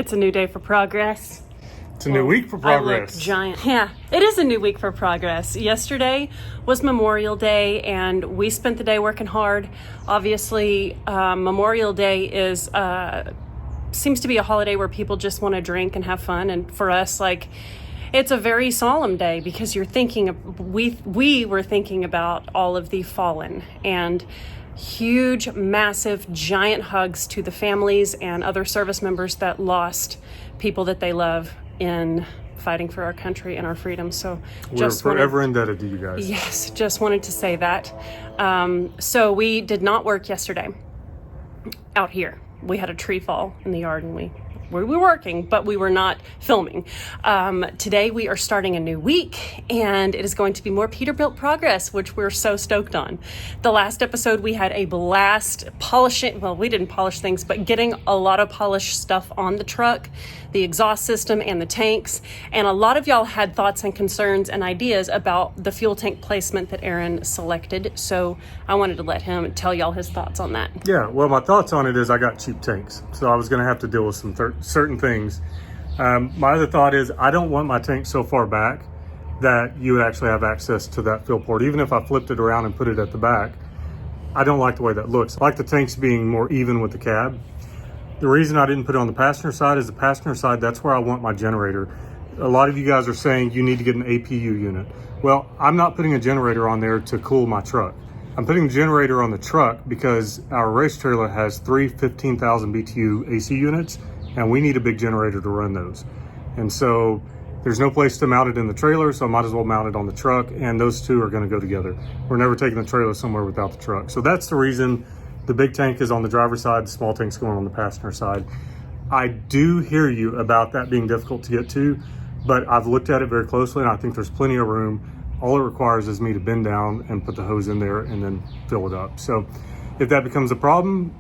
It's a new day for progress. It's a new week for progress. I look giant. Yeah, it is a new week for progress. Yesterday was Memorial Day, and we spent the day working hard. Obviously, Memorial Day is seems to be a holiday where people just want to drink and have fun. And for us, like, it's a very solemn day because you're thinking of, we were thinking about all of the fallen, and huge, massive, giant hugs to the families and other service members that lost people that they love in fighting for our country and our freedom. So we're forever indebted to you guys. Yes, just wanted to say that. So we did not work yesterday out here. We had a tree fall in the yard, and we were working, but we were not filming. Today we are starting a new week, and it is going to be more Peterbilt progress, which we're so stoked on. The last episode we had a blast polishing, well, we didn't polish things, but getting a lot of polished stuff on the truck, the exhaust system and the tanks. And a lot of y'all had thoughts and concerns and ideas about the fuel tank placement that Aaron selected. So I wanted to let him tell y'all his thoughts on that. Yeah, well, my thoughts on it is I got cheap tanks, so I was going to have to deal with some certain things. My other thought is I don't want my tank so far back that you would actually have access to that fill port. Even if I flipped it around and put it at the back, I don't like the way that looks. I like the tanks being more even with the cab. The reason I didn't put it on the passenger side is the passenger side, that's where I want my generator. A lot of you guys are saying you need to get an APU unit. Well, I'm not putting a generator on there to cool my truck. I'm putting a generator on the truck because our race trailer has three 15,000 BTU AC units, and we need a big generator to run those. And so there's no place to mount it in the trailer, so I might as well mount it on the truck, and those two are going to go together. We're never taking the trailer somewhere without the truck. So that's the reason the big tank is on the driver's side, the small tank's going on the passenger side. I do hear you about that being difficult to get to, but I've looked at it very closely, and I think there's plenty of room. All it requires is me to bend down and put the hose in there and then fill it up. So if that becomes a problem,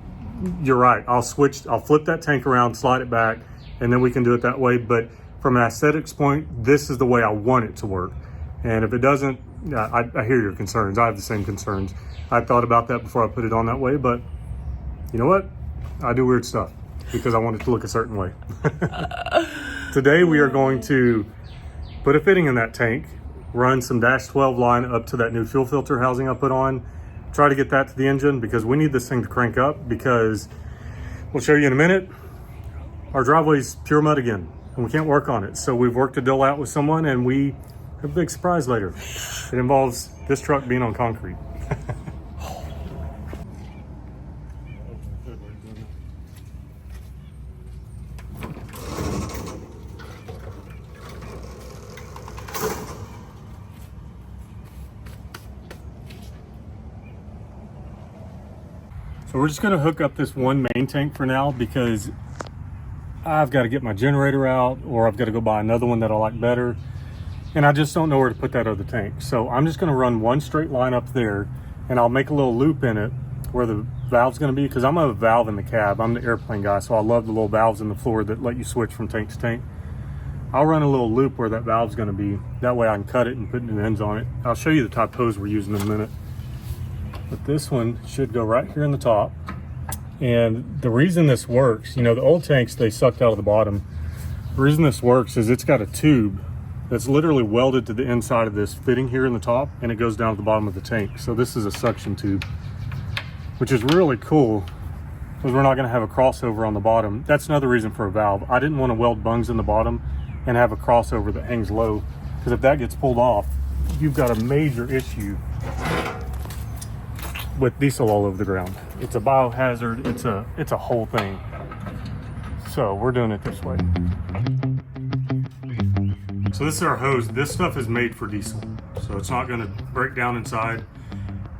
you're right. I'll flip that tank around, slide it back, and then we can do it that way. But from an aesthetics point, this is the way I want it to work. And if it doesn't, I hear your concerns. I have the same concerns. I thought about that before I put it on that way, but you know what? I do weird stuff because I want it to look a certain way. Today we are going to put a fitting in that tank, run some -12 line up to that new fuel filter housing I put on, try to get that to the engine because we need this thing to crank up, because we'll show you in a minute, our driveway's pure mud again and we can't work on it. So we've worked a deal out with someone, and we have a big surprise later. It involves this truck being on concrete. So we're just going to hook up this one main tank for now because I've got to get my generator out, or I've got to go buy another one that I like better, and I just don't know where to put that other tank. So I'm just going to run one straight line up there, and I'll make a little loop in it where the valve's going to be, because I'm a valve in the cab. I'm the airplane guy, so I love the little valves in the floor that let you switch from tank to tank. I'll run a little loop where that valve's going to be. That way I can cut it and put new ends on it. I'll show you the type hose we're using in a minute. But this one should go right here in the top. And the reason this works, you know, the old tanks, they sucked out of the bottom. The reason this works is it's got a tube that's literally welded to the inside of this fitting here in the top, and it goes down to the bottom of the tank. So this is a suction tube, which is really cool because we're not going to have a crossover on the bottom. That's another reason for a valve. I didn't want to weld bungs in the bottom and have a crossover that hangs low, because if that gets pulled off, you've got a major issue with diesel all over the ground. It's a biohazard. It's a whole thing. So we're doing it this way. So this is our hose. This stuff is made for diesel, so it's not going to break down inside.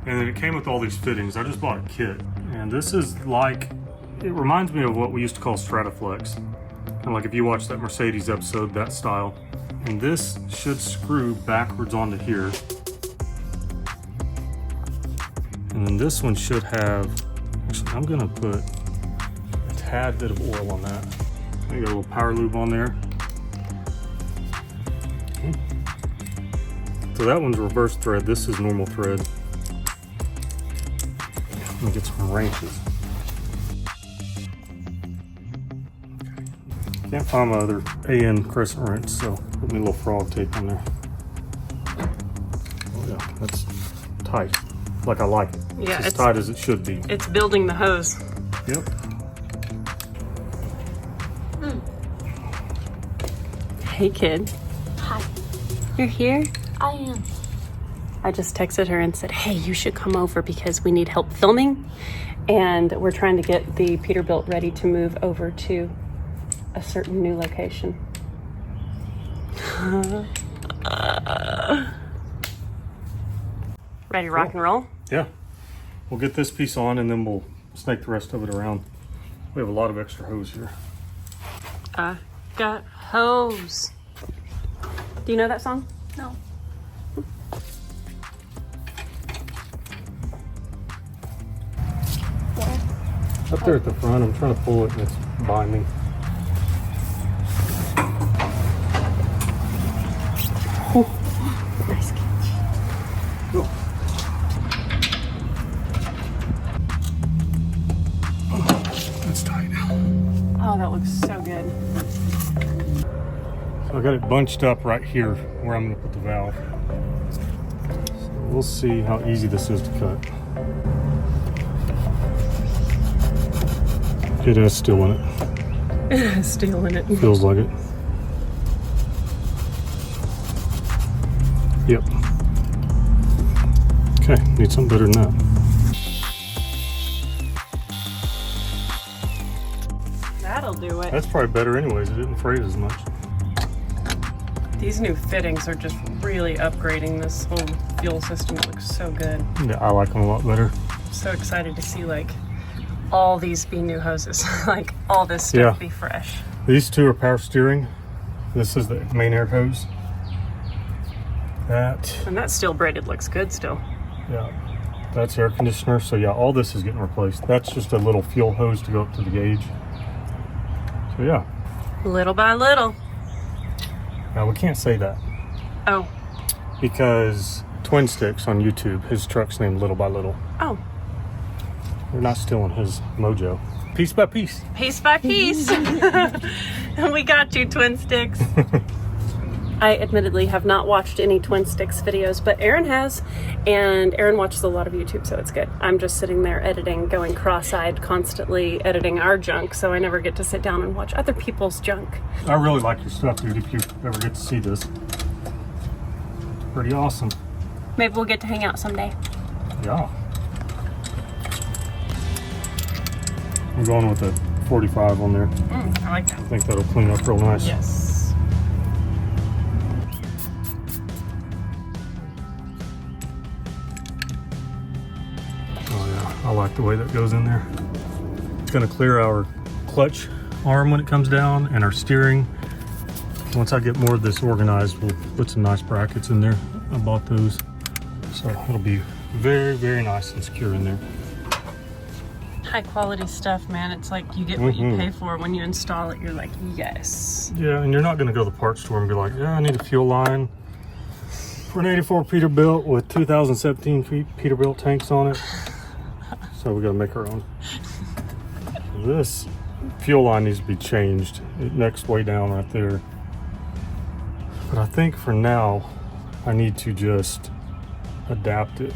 And then it came with all these fittings. I just bought a kit, and this is like, it reminds me of what we used to call Strataflex, and like if you watch that Mercedes episode, that style. And this should screw backwards onto here. And then this one should have, actually I'm gonna put a tad bit of oil on that. I got a little power lube on there. Okay. So that one's reverse thread, this is normal thread. Let me get some wrenches. Okay. Can't find my other AN crescent wrench, so put me a little frog tape on there. Oh yeah, that's tight. Like I like it. Yeah, it's as tight as it should be. It's building the hose. Yep. Hey kid. Hi. You're here? I am. I just texted her and said, hey, you should come over because we need help filming. And we're trying to get the Peterbilt ready to move over to a certain new location. Ready to rock and roll? Yeah. We'll get this piece on and then we'll snake the rest of it around. We have a lot of extra hose here. I got hose. Do you know that song? No. Up there at the front, I'm trying to pull it and it's binding. Nice catch. Oh. That's tight. Oh, that looks so good. So I got it bunched up right here where I'm going to put the valve. So we'll see how easy this is to cut. It has steel in it. It has steel in it. Feels like it. Yep. Okay, need something better than that. That'll do it. That's probably better anyways. It didn't fray as much. These new fittings are just really upgrading this whole fuel system. It looks so good. Yeah, I like them a lot better. I'm so excited to see like all these be new hoses. Like all this stuff be fresh. These two are power steering. This is the main air hose. And that steel braided looks good still. Yeah, that's air conditioner. So yeah, all this is getting replaced. That's just a little fuel hose to go up to the gauge. So yeah. Little by little. Now we can't say that. Oh. Because Twin Sticks on YouTube, his truck's named Little by Little. Oh. We're not stealing his mojo. Piece by piece. Piece by piece. We got you, Twin Sticks. I admittedly have not watched any Twin Sticks videos, but Aaron has, and Aaron watches a lot of YouTube, so it's good. I'm just sitting there editing, going cross-eyed, constantly editing our junk, so I never get to sit down and watch other people's junk. I really like your stuff, dude, if you ever get to see this. Pretty awesome. Maybe we'll get to hang out someday. Yeah. I'm going with the 45 on there. I like that. I think that'll clean up real nice. Yes. Oh yeah, I like the way that goes in there. It's gonna clear our clutch arm when it comes down and our steering. Once I get more of this organized, we'll put some nice brackets in there. I bought those. So it'll be very, very nice and secure in there. High quality stuff, man. It's like you get what you pay for. When you install it, you're like, yes. Yeah, and you're not gonna go to the parts store and be like, yeah, I need a fuel line for an 84 Peterbilt with 2017 Peterbilt tanks on it. So we gotta make our own. This fuel line needs to be changed. It next way down right there. But I think for now, I need to just adapt it.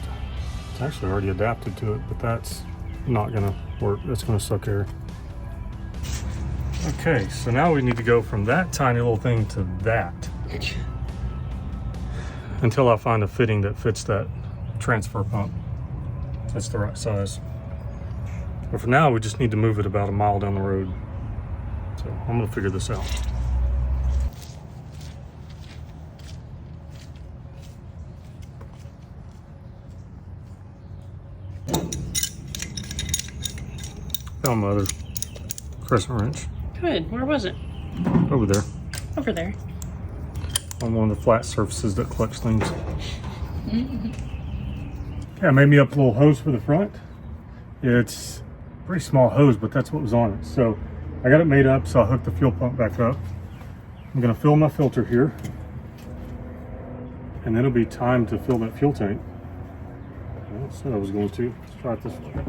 It's actually already adapted to it, but that's not gonna work. That's gonna suck air. Okay, so now we need to go from that tiny little thing to that. Until I find a fitting that fits that transfer pump. That's the right size. But for now, we just need to move it about a mile down the road. So I'm gonna figure this out. Found my other crescent wrench. Good. Where was it? Over there. Over there. On one of the flat surfaces that clutch things. Yeah, I made me up a little hose for the front. It's a pretty small hose, but that's what was on it. So I got it made up, so I hooked the fuel pump back up. I'm gonna fill my filter here. And then it'll be time to fill that fuel tank. I said I was going to. Let's try it this way.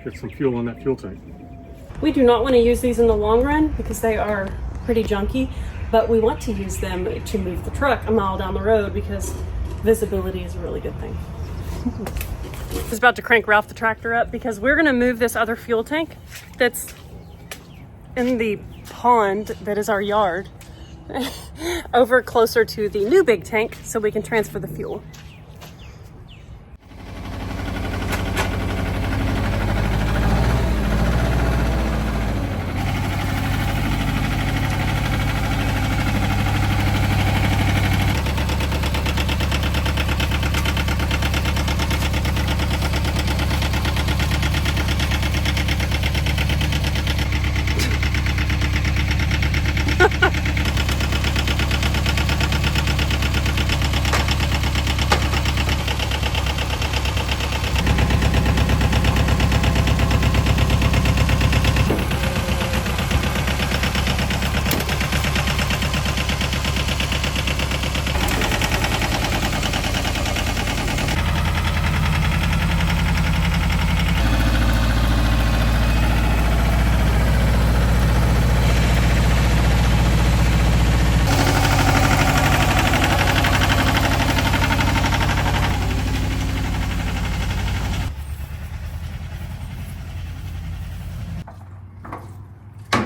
get some fuel in that fuel tank. We do not want to use these in the long run because they are pretty junky, but we want to use them to move the truck a mile down the road because visibility is a really good thing. I was about to crank Ralph the tractor up because we're going to move this other fuel tank that's in the pond that is our yard over closer to the new big tank so we can transfer the fuel.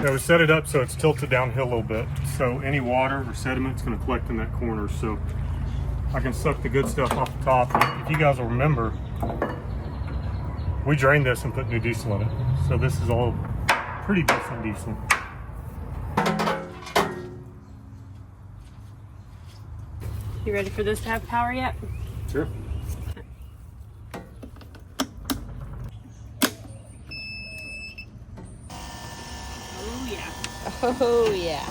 Yeah, we set it up so it's tilted downhill a little bit. So any water or sediment is going to collect in that corner. So I can suck the good stuff off the top. If you guys will remember, we drained this and put new diesel in it. So this is all pretty decent diesel. You ready for this to have power yet? Sure. Oh yeah.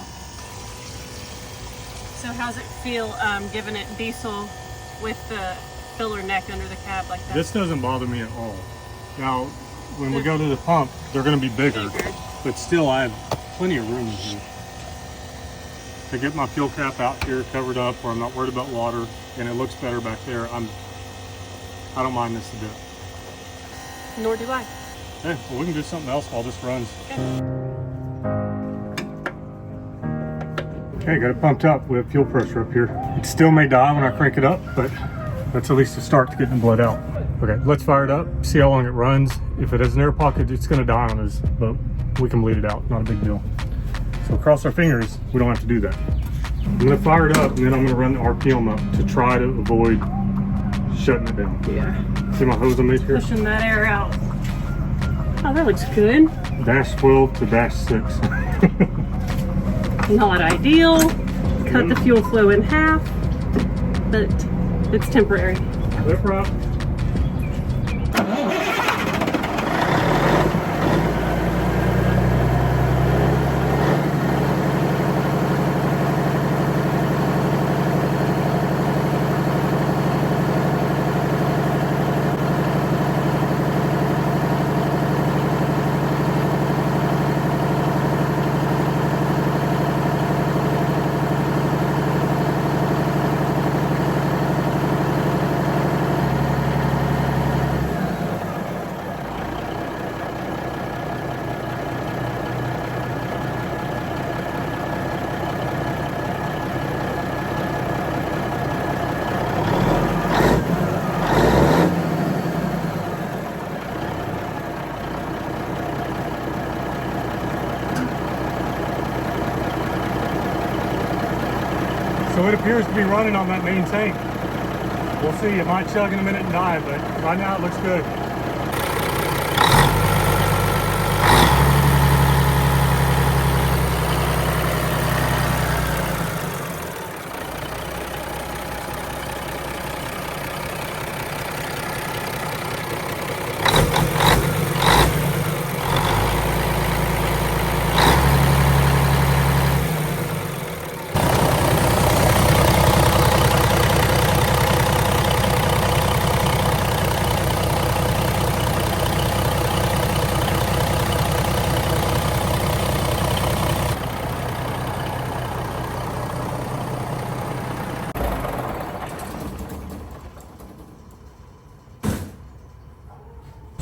So how's it feel giving it diesel with the filler neck under the cab like that? This doesn't bother me at all. Now, when we go to the pump, they're going to be bigger, but still I have plenty of room in here. To get my fuel cap out here covered up where I'm not worried about water and it looks better back there, I don't mind this a bit. Nor do I. Hey, well, we can do something else while this runs. Okay, got it pumped up. We have fuel pressure up here. It still may die when I crank it up, but that's at least a start to getting the blood out. Okay, let's fire it up, see how long it runs. If it has an air pocket, it's gonna die on us, but we can bleed it out, not a big deal. So cross our fingers, we don't have to do that. I'm gonna fire it up and then I'm gonna run the RPM up to try to avoid shutting it down. Yeah. See my hose I made here? Pushing that air out. Oh, that looks good. -12 to -6. Not ideal. Cut the fuel flow in half, but it's temporary. Lift her up. So it appears to be running on that main tank. We'll see, it might chug in a minute and die, but right now it looks good.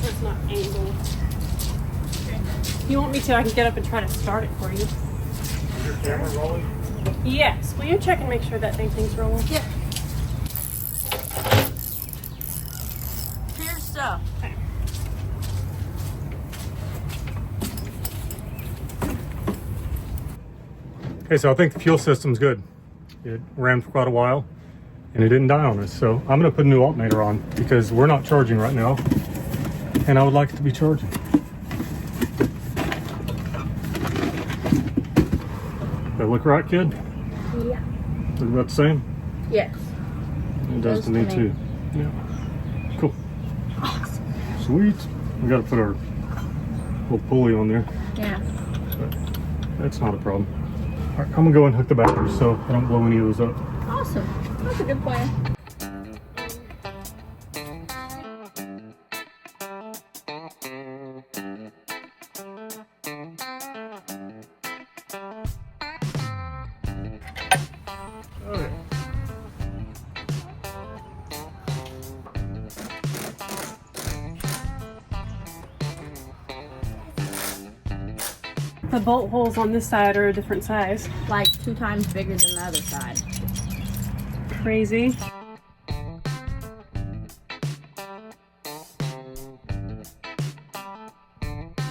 It's not angled. If you want me to, I can get up and try to start it for you. Is your camera rolling? Yes. Will you check and make sure that thing's rolling? Yeah. Here's stuff. Okay. Okay, so I think the fuel system's good. It ran for quite a while and it didn't die on us. So I'm gonna put a new alternator on because we're not charging right now and I would like it to be charging. That look right, kid? Yeah. Look about the same? Yes. It does to me too. Yeah. Cool. Awesome. Sweet. We gotta put our little pulley on there. Yeah. But that's not a problem. All right, I'm gonna go and hook the batteries so I don't blow any of those up. Awesome. That's a good plan. Okay. The bolt holes on this side are a different size. Like 2 times bigger than the other side. Crazy.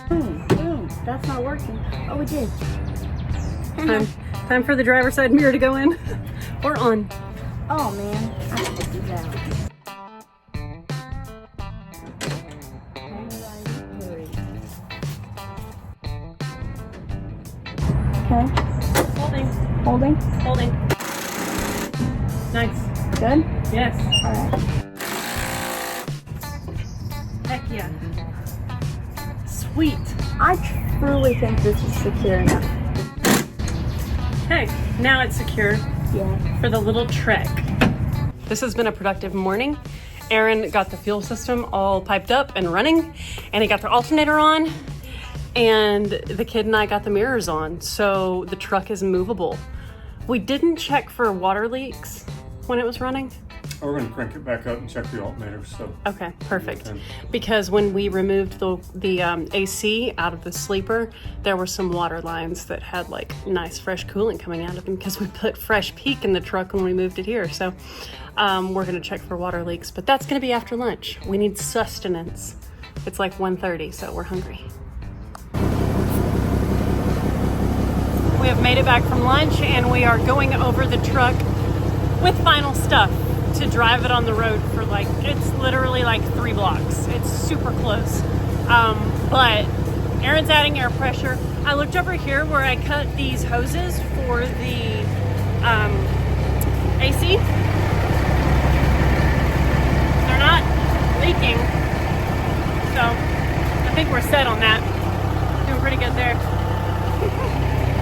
Boom. That's not working. Oh, it did. Time for the driver's side mirror to go in. Or on. Oh, man. I have to do that. Okay. Holding. Holding. Nice. Good? Yes. Alright. Heck yeah. Sweet. I truly think this is secure enough. Hey, now it's secure Yeah. for the little trek. This has been a productive morning. Aaron got the fuel system all piped up and running, and he got the alternator on, and the kid and I got the mirrors on, so the truck is movable. We didn't check for water leaks when it was running. We're gonna crank it back up and check the alternator. So Okay, perfect. Okay. Because when we removed the AC out of the sleeper, there were some water lines that had like nice fresh coolant coming out of them because we put fresh peak in the truck when we moved it here. So we're gonna check for water leaks, but that's gonna be after lunch. We need sustenance. It's like 1:30, so we're hungry. We have made it back from lunch and we are going over the truck with final stuff to drive it on the road for like, it's literally like 3 blocks. It's super close. But Aaron's adding air pressure. I looked over here where I cut these hoses for the AC. They're not leaking. So I think we're set on that. Doing pretty good there.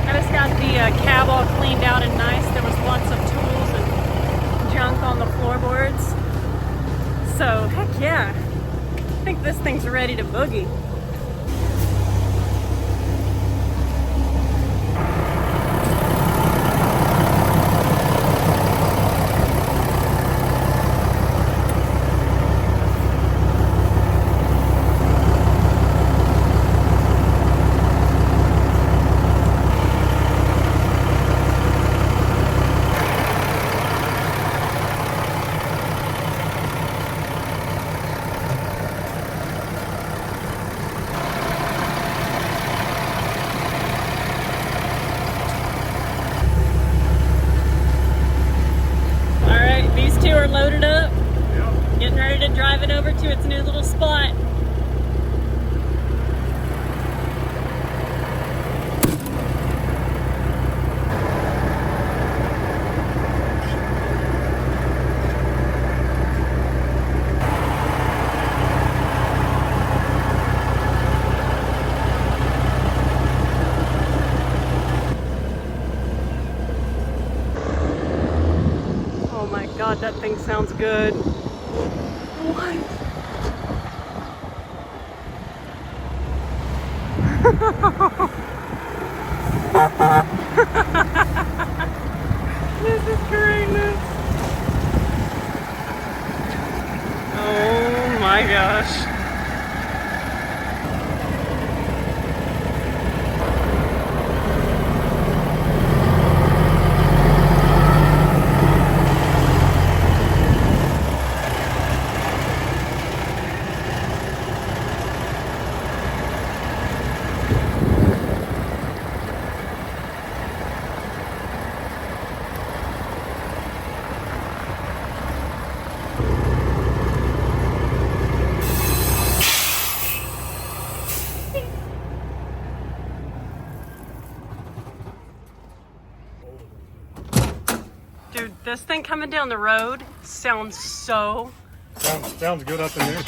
I just got the cab all cleaned out and nice. There was lots of tools and junk on the floorboards. So heck yeah. I think this thing's ready to boogie. Loaded up, yep. Getting ready to drive it over to its new little spot. God, that thing sounds good. What? This is greatness. Oh my gosh. This thing coming down the road sounds so... Sounds good up in there. I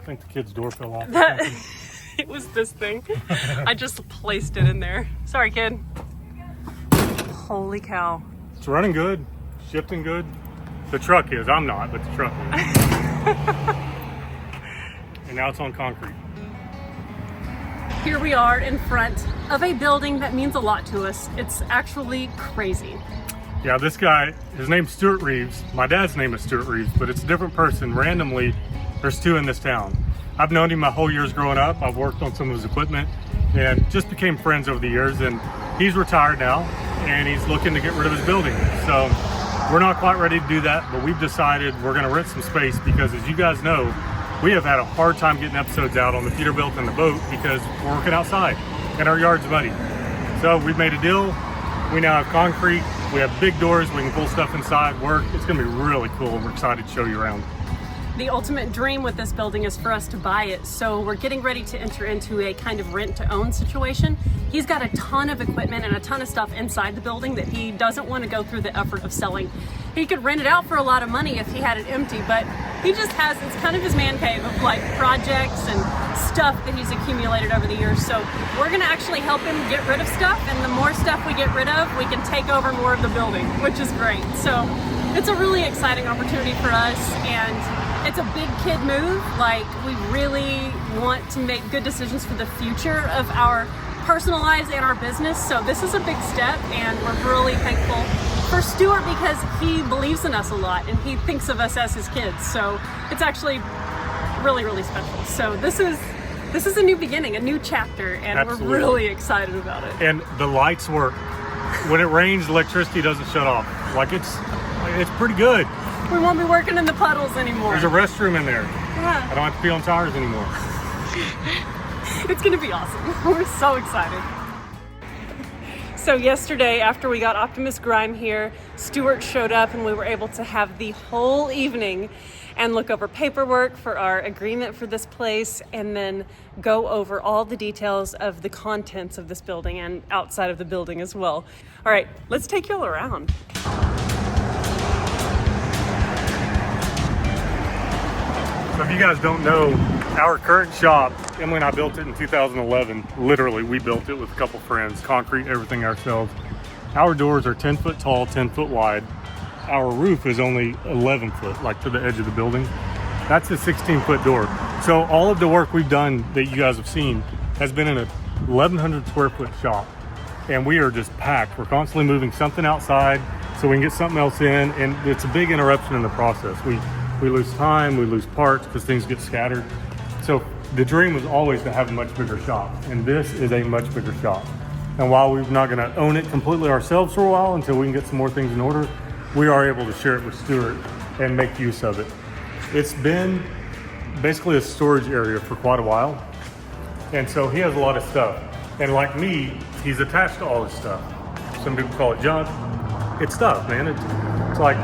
think the kid's door fell off. It was this thing. I just placed it in there. Sorry, kid. Holy cow. It's running good, shifting good. The truck is. I'm not, but the truck is. And now it's on concrete. Here we are in front of a building that means a lot to us. It's actually crazy. Yeah, this guy, his name's Stuart Reeves. My dad's name is Stuart Reeves, but it's a different person. Randomly, there's two in this town. I've known him my whole years growing up. I've worked on some of his equipment and just became friends over the years. And he's retired now and he's looking to get rid of his building. So we're not quite ready to do that, but we've decided we're gonna rent some space because, as you guys know, we have had a hard time getting episodes out on the Peterbilt and the boat because we're working outside and our yard's muddy. So we've made a deal. We now have concrete. We have big doors. We can pull stuff inside, work. It's gonna be really cool. We're excited to show you around. The ultimate dream with this building is for us to buy it, so we're getting ready to enter into a kind of rent-to-own situation. He's got a ton of equipment and a ton of stuff inside the building that he doesn't want to go through the effort of selling. He could rent it out for a lot of money if he had it empty, but he just has, it's kind of his man cave of like projects and stuff that he's accumulated over the years. So we're gonna actually help him get rid of stuff, and the more stuff we get rid of, we can take over more of the building, which is great. So it's a really exciting opportunity for us, and it's a big kid move. Like, we really want to make good decisions for the future of our personal lives and our business. So this is a big step, and we're really thankful for Stuart because he believes in us a lot and he thinks of us as his kids. So it's actually really, really special. So this is a new beginning, a new chapter, and Absolutely. We're really excited about it. And the lights work. When it rains, electricity doesn't shut off. Like, it's pretty good. We won't be working in the puddles anymore. There's a restroom in there. Yeah. I don't have to pee on tires anymore. It's gonna be awesome. We're so excited. So yesterday, after we got Optimus Grime here, Stuart showed up and we were able to have the whole evening and look over paperwork for our agreement for this place, and then go over all the details of the contents of this building and outside of the building as well. All right, let's take you all around. So if you guys don't know, our current shop, Emily and I built it in 2011. Literally, we built it with a couple friends, concrete, everything ourselves. Our doors are 10 foot tall, 10 foot wide. Our roof is only 11 foot, like to the edge of the building. That's a 16-foot door. So all of the work we've done that you guys have seen has been in a 1,100 square foot shop. And we are just packed. We're constantly moving something outside so we can get something else in. And it's a big interruption in the process. We lose time, we lose parts because things get scattered. So the dream was always to have a much bigger shop, and this is a much bigger shop. And while we're not gonna own it completely ourselves for a while until we can get some more things in order, we are able to share it with Stuart and make use of it. It's been basically a storage area for quite a while. And so he has a lot of stuff. And like me, he's attached to all his stuff. Some people call it junk. It's stuff, man. It's like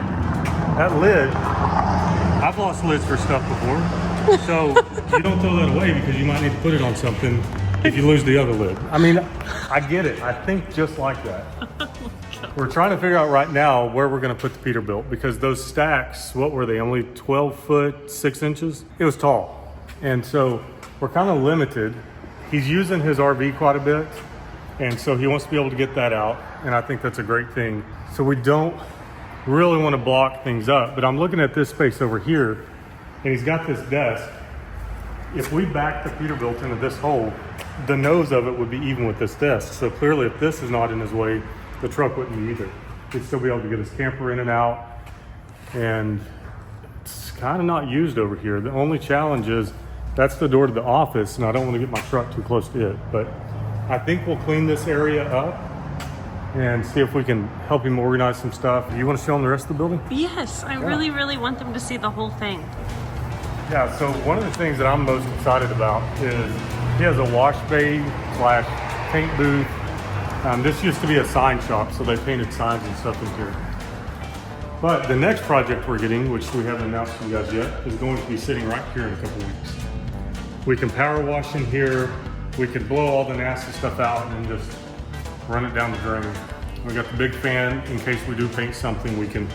that lid. I've lost lids for stuff before, so you don't throw that away because you might need to put it on something if you lose the other lid. I mean, I get it. I think just like that. We're trying to figure out right now where we're going to put the Peterbilt because those stacks, what were they, only 12 foot, 6 inches? It was tall. And so we're kind of limited. He's using his RV quite a bit, and so he wants to be able to get that out, and I think that's a great thing. So we don't really want to block things up, but I'm looking at this space over here, and he's got this desk. If we back the Peterbilt into this hole, the nose of it would be even with this desk. So clearly, if this is not in his way, the truck wouldn't be either. He'd still be able to get his camper in and out, and it's kind of not used over here. The only challenge is that's the door to the office, and I don't want to get my truck too close to it, but I think we'll clean this area up and see if we can help him organize some stuff. You want to show him the rest of the building? Yes, I really, really want them to see the whole thing. Yeah, so one of the things that I'm most excited about is he has a wash bay / paint booth. This used to be a sign shop, so they painted signs and stuff in here. But the next project we're getting, which we haven't announced to you guys yet, is going to be sitting right here in a couple weeks. We can power wash in here. We could blow all the nasty stuff out and just run it down the drain. We got the big fan in case we do paint something. We can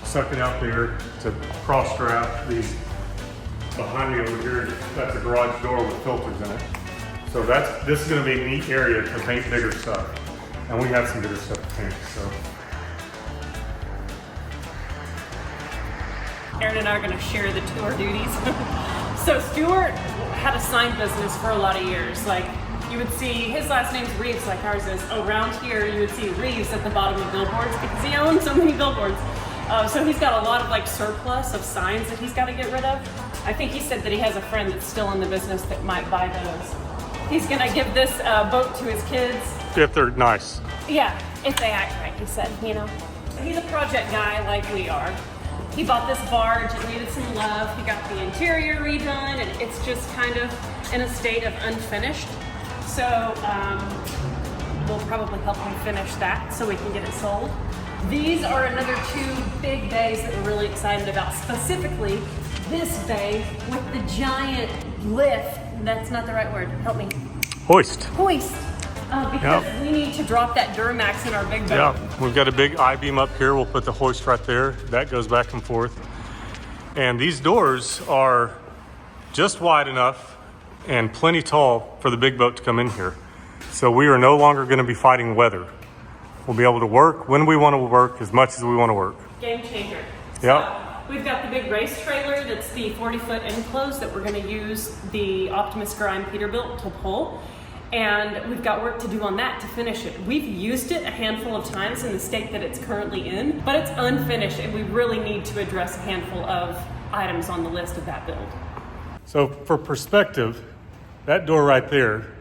suck it out there to cross strap. These behind me over here, that's a garage door with filters in it. So this is going to be a neat area to paint bigger stuff. And we have some bigger stuff to paint, so. Aaron and I are going to share the tour duties. So Stuart had a sign business for a lot of years. Like, you would see, his last name's Reeves, like ours is. Around here, you would see Reeves at the bottom of billboards because he owns so many billboards. So he's got a lot of like surplus of signs that he's got to get rid of. I think he said that he has a friend that's still in the business that might buy those. He's going to give this boat to his kids. If they're nice. Yeah, if they act right, he said, you know. He's a project guy like we are. He bought this barge, it needed some love. He got the interior redone, and it's just kind of in a state of unfinished. So we'll probably help him finish that so we can get it sold. These are another 2 big bays that we're really excited about. Specifically, this bay with the giant lift. That's not the right word. Help me. Hoist. Hoist. Because we need to drop that Duramax in our big boat. Yeah, we've got a big I-beam up here. We'll put the hoist right there. That goes back and forth. And these doors are just wide enough and plenty tall for the big boat to come in here. So we are no longer going to be fighting weather. We'll be able to work when we want to work, as much as we want to work. Game changer. Yep. So we've got the big race trailer that's the 40-foot enclosed that we're going to use the Optimus Grime Peterbilt to pull. And we've got work to do on that to finish it. We've used it a handful of times in the state that it's currently in, but it's unfinished, and we really need to address a handful of items on the list of that build. So for perspective, that door right there,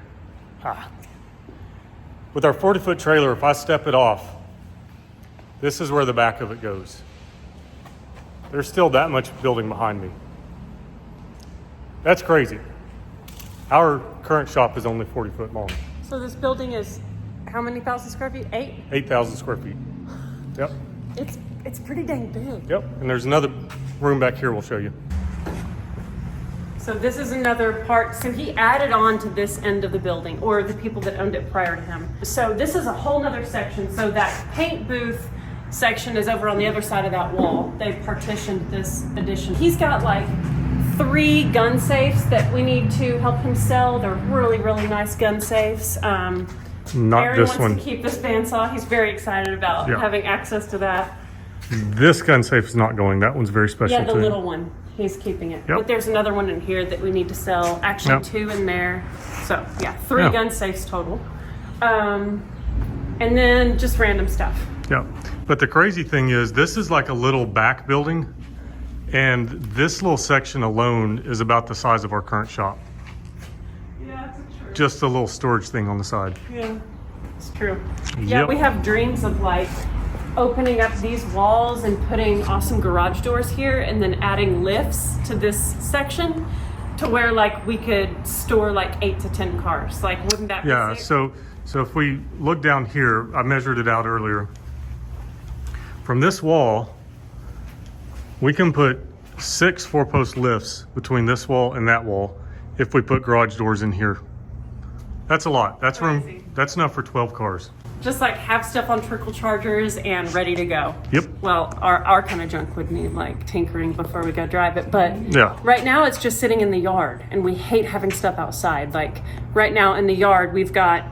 with our 40-foot trailer, if I step it off, this is where the back of it goes. There's still that much building behind me. That's crazy. Our current shop is only 40 foot long. So this building is how many thousand square feet? 8? 8,000 square feet. Yep. It's pretty dang big. Yep. And there's another room back here we'll show you. So this is another part. So he added on to this end of the building, or the people that owned it prior to him. So this is a whole nother section. So that paint booth section is over on the other side of that wall. They've partitioned this addition. He's got like 3 gun safes that we need to help him sell. They're really, really nice gun safes. Not Aaron this wants one. to keep this bandsaw. He's very excited about having access to that. This gun safe is not going. That one's very special. Yeah, the little one. He's keeping it. Yep. But there's another one in here that we need to sell. Actually, 2 in there. So yeah, 3 gun safes total. And then just random stuff. Yeah. But the crazy thing is, this is like a little back building. And this little section alone is about the size of our current shop. Yeah, it's true. Just a little storage thing on the side. Yeah, it's true. Yeah, Yep. we have dreams of like opening up these walls and putting awesome garage doors here and then adding lifts to this section to where like we could store like 8 to 10 cars. Like, wouldn't that be sick? So if we look down here, I measured it out earlier. From this wall, we can put 6 4-post lifts between this wall and that wall if we put garage doors in here. That's a lot. That's room. That's enough for 12 cars. Just like have stuff on trickle chargers and ready to go. Yep. Well, our kind of junk would need like tinkering before we go drive it. But Yeah. right now it's just sitting in the yard and we hate having stuff outside. Like right now in the yard, we've got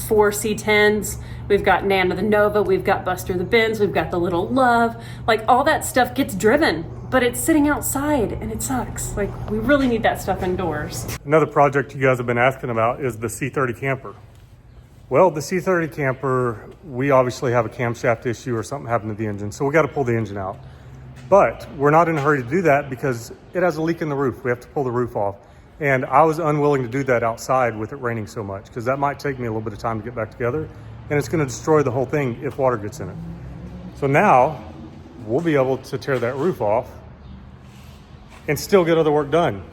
4 C10s. We've got Nana the Nova, we've got Buster the Benz, we've got the Little Love. Like all that stuff gets driven, but it's sitting outside and it sucks. Like we really need that stuff indoors. Another project you guys have been asking about is the C30 camper. Well, the C30 camper, we obviously have a camshaft issue or something happened to the engine, so we got to pull the engine out. But we're not in a hurry to do that because it has a leak in the roof. We have to pull the roof off. And I was unwilling to do that outside with it raining so much because that might take me a little bit of time to get back together. And it's going to destroy the whole thing if water gets in it. So now we'll be able to tear that roof off and still get other work done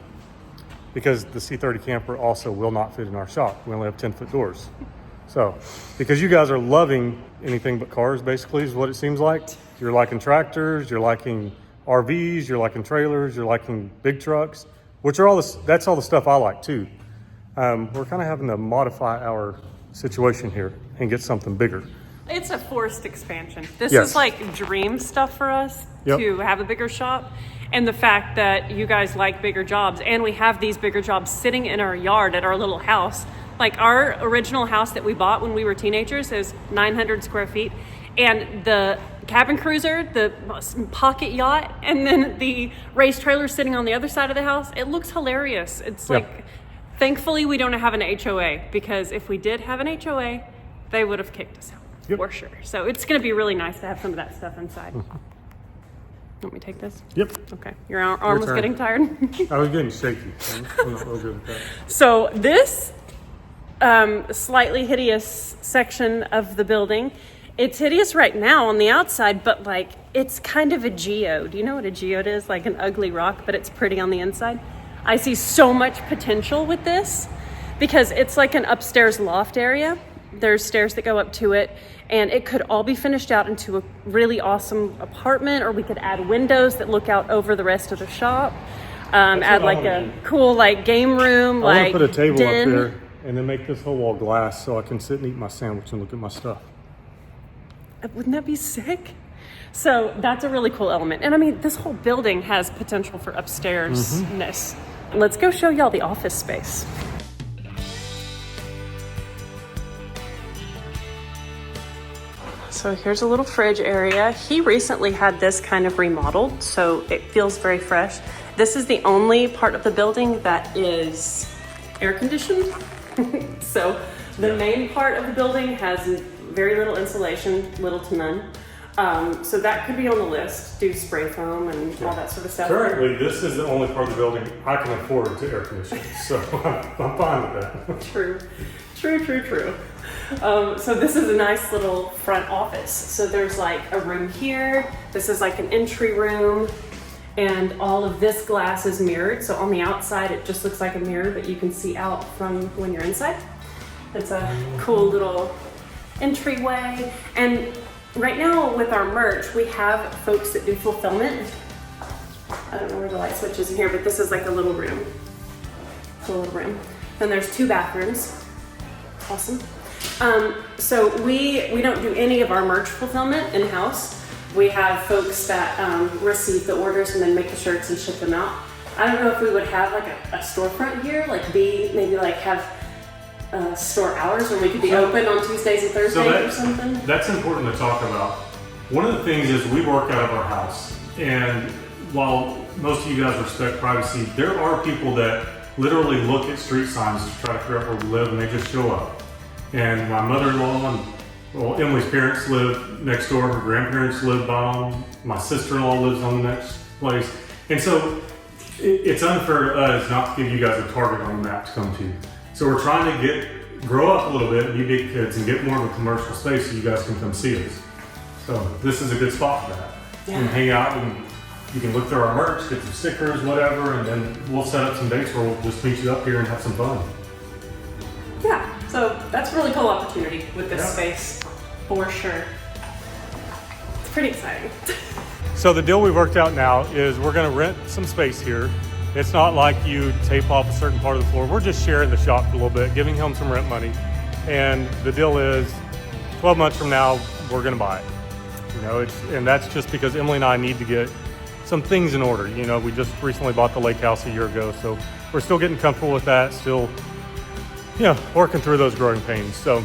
because the C30 camper also will not fit in our shop. We only have 10-foot doors. So, because you guys are loving anything but cars, basically, is what it seems like. You're liking tractors, you're liking RVs, you're liking trailers, you're liking big trucks, which are that's all the stuff I like too. We're kind of having to modify our situation here and get something bigger. It's a forced expansion. This Yes. is like dream stuff for us Yep. to have a bigger shop. And the fact that you guys like bigger jobs, and we have these bigger jobs sitting in our yard at our little house. Like our original house that we bought when we were teenagers is 900 square feet. And the cabin cruiser, the pocket yacht, and then the race trailer sitting on the other side of the house, it looks hilarious. It's like, thankfully we don't have an HOA, because if we did have an HOA, they would have kicked us out for sure. So it's going to be really nice to have some of that stuff inside. Want me to take this? Yep. Okay. Your arm was turn. getting tired? I was getting shaky. I'm not real good at that. So this slightly hideous section of the building, it's hideous right now on the outside, but like it's kind of a geode. You know what a geode is? Like an ugly rock, but it's pretty on the inside. I see so much potential with this because it's like an upstairs loft area. There's stairs that go up to it, and it could all be finished out into a really awesome apartment, or we could add windows that look out over the rest of the shop. Add like a cool like game room. I want like to put a table den. up there and then make this whole wall glass so I can sit and eat my sandwich and look at my stuff. Wouldn't that be sick? So that's a really cool element. And I mean, this whole building has potential for upstairs-ness. Let's go show y'all the office space. So here's a little fridge area. He recently had this kind of remodeled, so it feels very fresh. This is the only part of the building that is air conditioned. So the main part of the building has very little insulation, little to none. So that could be on the list, do spray foam and all that sort of stuff. Currently, this is the only part of the building I can afford to air condition, so I'm fine with that. True. So this is a nice little front office. So there's like a room here. This is like an entry room, and all of this glass is mirrored. So on the outside, it just looks like a mirror, but you can see out from when you're inside. It's a cool little entryway. And right now with our merch, we have folks that do fulfillment. I don't know where the light switch is in here, but this is like a little room. It's a little room. Then there's 2 bathrooms. Awesome. So we don't do any of our merch fulfillment in-house. We have folks that receive the orders and then make the shirts and ship them out. I don't know if we would have like a storefront here, like maybe like have store hours where we could be open on Tuesdays and Thursdays or something. That's important to talk about. One of the things is we work out of our house, and while most of you guys respect privacy, there are people that literally look at street signs to try to figure out where we live, and they just show up. And my mother-in-law and Emily's parents live next door. Her grandparents live by them. My sister-in-law lives on the next place. And so it's unfair to us not to give you guys a target on the map to come to. So we're trying to grow up a little bit, be big kids, and get more of a commercial space so you guys can come see us. So this is a good spot for that. You can hang out and you can look through our merch, get some stickers, whatever, and then we'll set up some dates where we'll just meet you up here and have some fun. Yeah, so that's a really cool opportunity with this space, for sure. It's pretty exciting. So the deal we worked out now is we're gonna rent some space here. It's not like you tape off a certain part of the floor. We're just sharing the shop a little bit, giving him some rent money. And the deal is 12 months from now, we're gonna buy it. You know, and that's just because Emily and I need to get some things in order. You know, we just recently bought the lake house a year ago, so we're still getting comfortable with that, still, working through those growing pains. So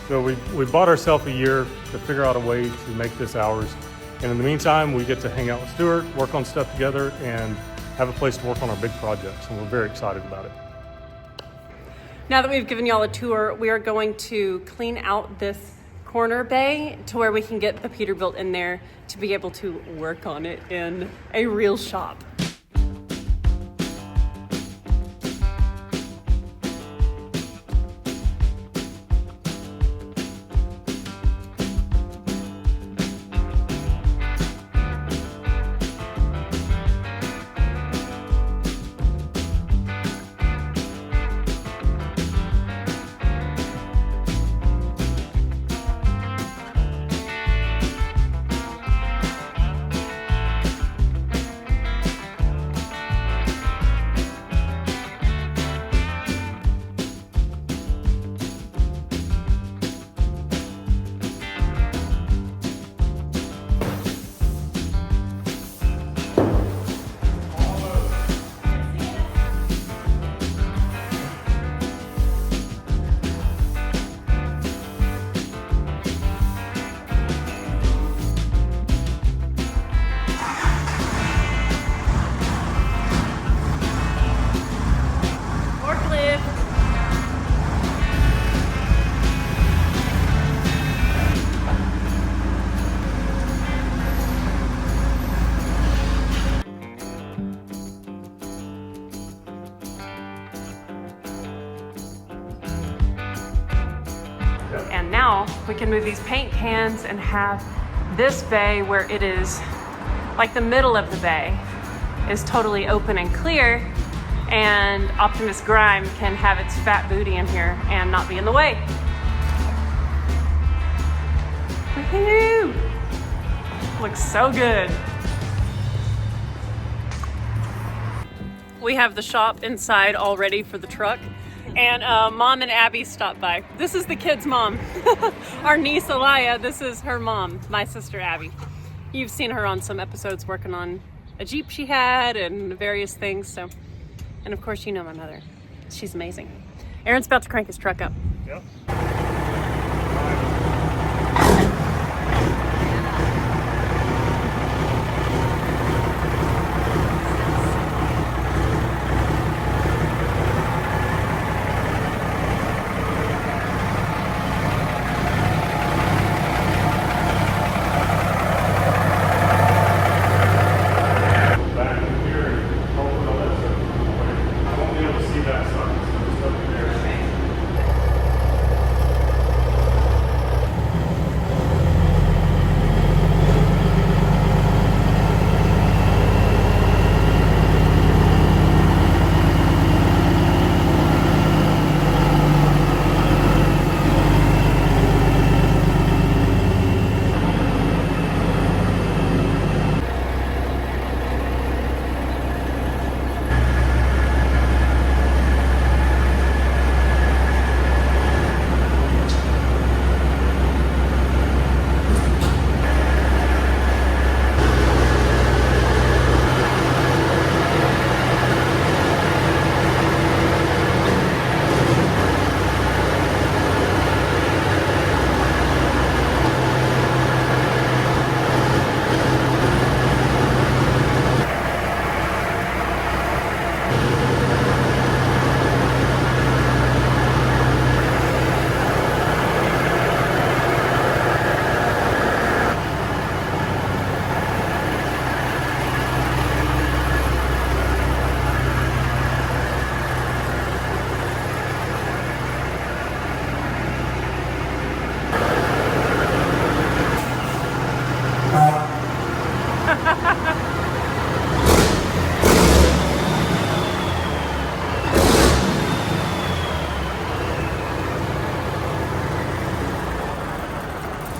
we bought ourselves a year to figure out a way to make this ours. And in the meantime, we get to hang out with Stuart, work on stuff together, and have a place to work on our big projects. And we're very excited about it. Now that we've given y'all a tour, we are going to clean out this corner bay to where we can get the Peterbilt in there to be able to work on it in a real shop. now we can move these paint cans and have this bay where it is like the middle of the bay is totally open and clear, and Optimus Grime can have its fat booty in here and not be in the way. Woohoo! Looks so good. We have the shop inside all ready for the truck, and Mom and Abby stopped by. This is the kid's mom. Our niece Alaya, this is her mom, my sister Abby. You've seen her on some episodes working on a Jeep she had and various things, so. And of course, you know my mother. She's amazing. Aaron's about to crank his truck up. Yep.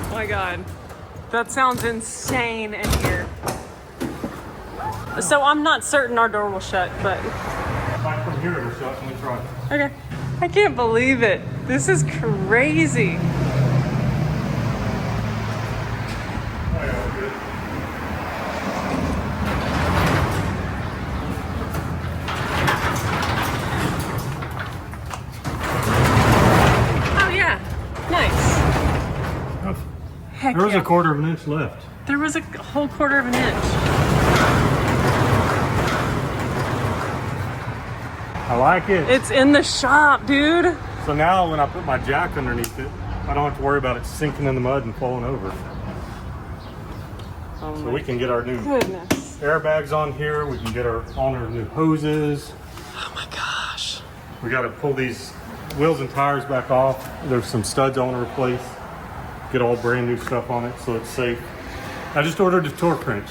Oh my God, that sounds insane in here. So I'm not certain our door will shut, but. Back from here, it'll shut when we try. Okay. I can't believe it. This is crazy. Oh yeah, nice. Heck There was yeah. a quarter of an inch left. There was a whole quarter of an inch. I like it. It's in the shop, dude. So now when I put my jack underneath it, I don't have to worry about it sinking in the mud and falling over. Oh So my we can get our new goodness. airbags on here. We can get our new hoses. Oh my gosh. We got to pull these wheels and tires back off. There's some studs I want to replace. Get all brand new stuff on it so it's safe. I just ordered a torque wrench.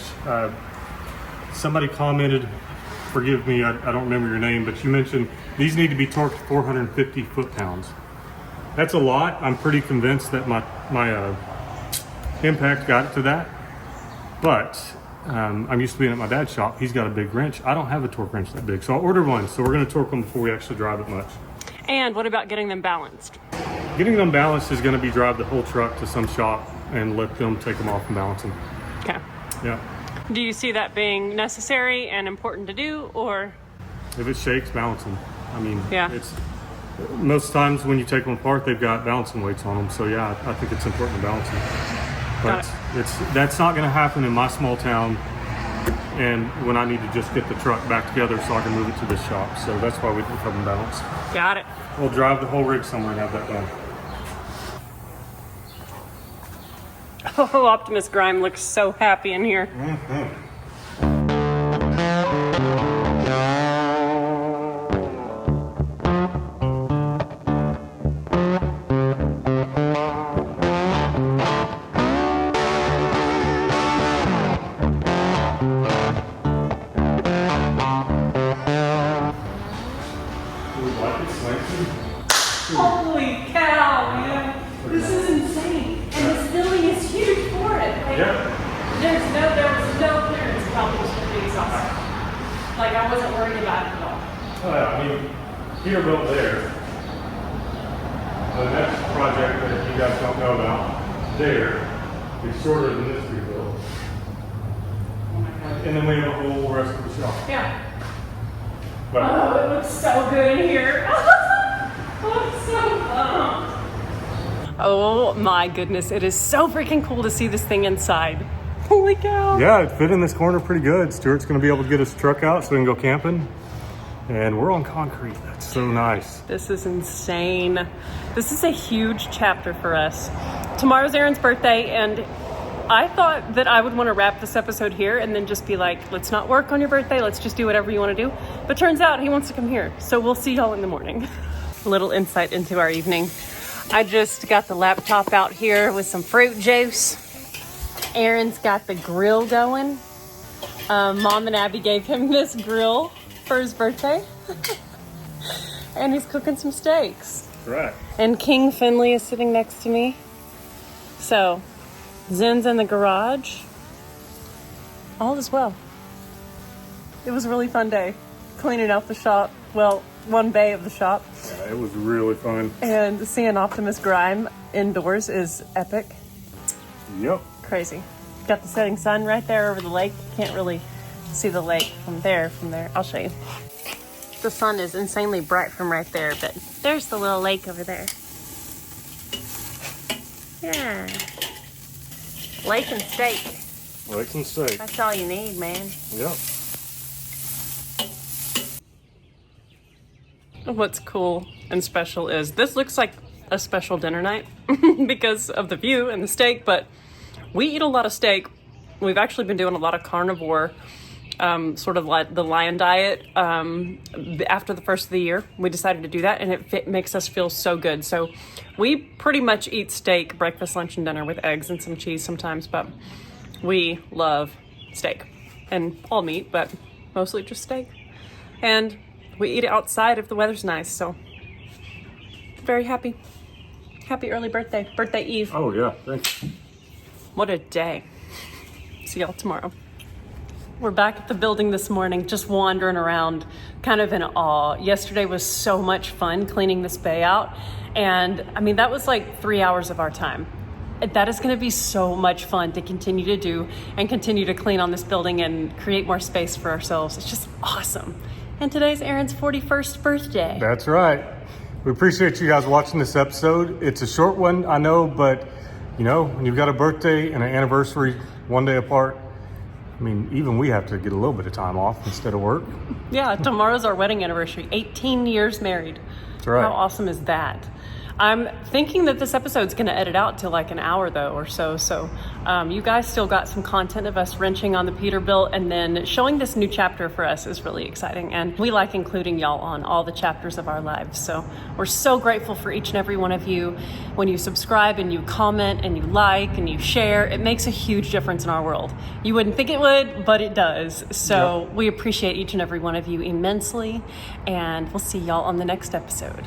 Somebody commented, forgive me, I don't remember your name, but you mentioned these need to be torqued 450 foot-pounds. That's a lot. I'm pretty convinced that my impact got to that. But I'm used to being at my dad's shop. He's got a big wrench. I don't have a torque wrench that big. So I ordered one. So we're going to torque them before we actually drive it much. And what about getting them balanced? Getting them balanced is going to be drive the whole truck to some shop and let them take them off and balance them. Okay. Yeah. Do you see that being necessary and important to do, or? If it shakes, balance them. I mean, Yeah. it's most times when you take them apart, they've got balancing weights on them. So yeah, I think it's important to balance them. But that's not going to happen in my small town. And when I need to just get the truck back together so I can move it to this shop. So that's why we have them balanced. Got it. We'll drive the whole rig somewhere and have that done. Oh, Optimus Grime looks so happy in here. Holy cow, man. This is insane. And this building is huge for it. Like, there was no clearance problems with the exhaust. Like, I wasn't worried about it at all. Oh, yeah, I mean, Peterbilt there. The next project that you guys don't know about there is shorter than this Peterbilt. Oh my God. And then we have a whole rest of the shop. Yeah. But, Oh, it looks so good in here. I'm so pumped. Oh my goodness, it is so freaking cool to see this thing inside. Holy cow. yeah, it fit in this corner pretty good. Stuart's going to be able to get his truck out so we can go camping. And we're on concrete. That's so nice. This is insane. This is a huge chapter for us. Tomorrow's Aaron's birthday, and I thought that I would want to wrap this episode here and then just be like, let's not work on your birthday. Let's just do whatever you want to do. But turns out he wants to come here. So we'll see y'all in the morning. A little insight into our evening. I just got the laptop out here with some fruit juice. Aaron's got the grill going. Mom and Abby gave him this grill for his birthday. And he's cooking some steaks. Right. And King Finley is sitting next to me. So, Zen's in the garage. All is well. It was a really fun day cleaning out the shop. Well, one bay of the shop. Yeah, it was really fun. And seeing Optimus Grime indoors is epic. Yep. Crazy. Got the setting sun right there over the lake. Can't really see the lake from there. I'll show you. The sun is insanely bright from right there, but there's the little lake over there. Yeah. Lake and steak. Lake and steak. That's all you need, man. Yep. What's cool and special is this looks like a special dinner night because of the view and the steak, but we eat a lot of steak. We've actually been doing a lot of carnivore, sort of like the lion diet. After the first of the year, we decided to do that, and it makes us feel so good. So we pretty much eat steak, breakfast, lunch, and dinner with eggs and some cheese sometimes, but we love steak and all meat, but mostly just steak. And we eat it outside if the weather's nice, so very happy. Happy early birthday eve. Oh, yeah. Thanks. What a day. See y'all tomorrow. We're back at the building this morning, just wandering around, kind of in awe. Yesterday was so much fun cleaning this bay out. And I mean, that was like 3 hours of our time. That is going to be so much fun to continue to do and continue to clean on this building and create more space for ourselves. It's just awesome. And today's Aaron's 41st birthday. That's right. We appreciate you guys watching this episode. It's a short one, I know, but you know, when you've got a birthday and an anniversary one day apart, I mean, even we have to get a little bit of time off instead of work. Yeah, tomorrow's our wedding anniversary. 18 years married. That's right. How awesome is that? I'm thinking that this episode's going to edit out to like an hour though or so. So you guys still got some content of us wrenching on the Peterbilt, and then showing this new chapter for us is really exciting. And we like including y'all on all the chapters of our lives. So we're so grateful for each and every one of you. When you subscribe and you comment and you like and you share, it makes a huge difference in our world. You wouldn't think it would, but it does. So we appreciate each and every one of you immensely. And we'll see y'all on the next episode.